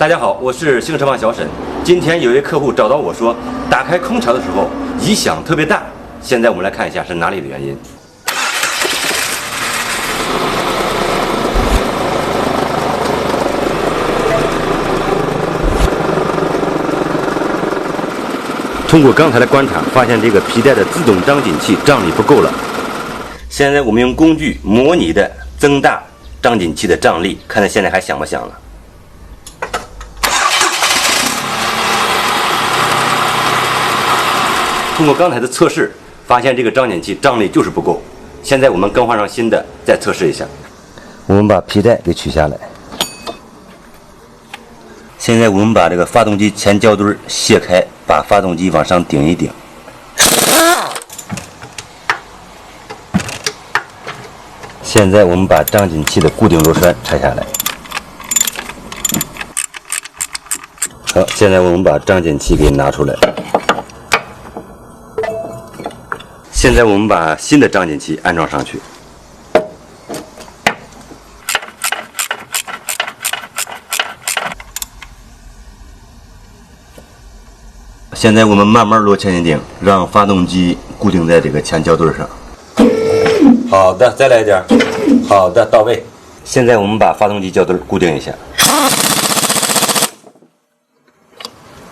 大家好，我是星车网小沈。今天有一位客户找到我说，打开空调的时候异响特别大。现在我们来看一下是哪里的原因。通过刚才的观察，发现这个皮带的自动张紧器张力不够了。现在我们用工具模拟的增大张紧器的张力，看看现在还响不响了。通过刚才的测试，发现这个张紧器张力就是不够。现在我们更换上新的，再测试一下。我们把皮带给取下来。现在我们把这个发动机前胶墩卸开，把发动机往上顶一顶。现在我们把张紧器的固定螺栓拆下来。好，现在我们把张紧器给拿出来。现在我们把新的张紧器安装上去。现在我们慢慢落前进顶，让发动机固定在这个前胶墩上。好的，再来一点。好的，到位。现在我们把发动机胶墩固定一下。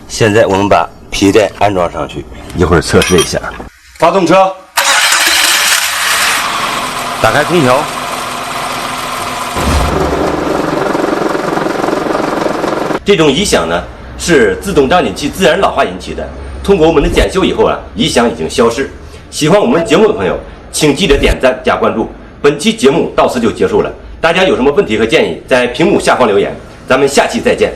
现在我们把皮带安装上去，一会儿测试一下。发动车，打开空调。这种异响呢，是自动张紧器自然老化引起的。通过我们的检修以后啊，异响已经消失。喜欢我们节目的朋友，请记得点赞加关注。本期节目到此就结束了。大家有什么问题和建议，在屏幕下方留言。咱们下期再见。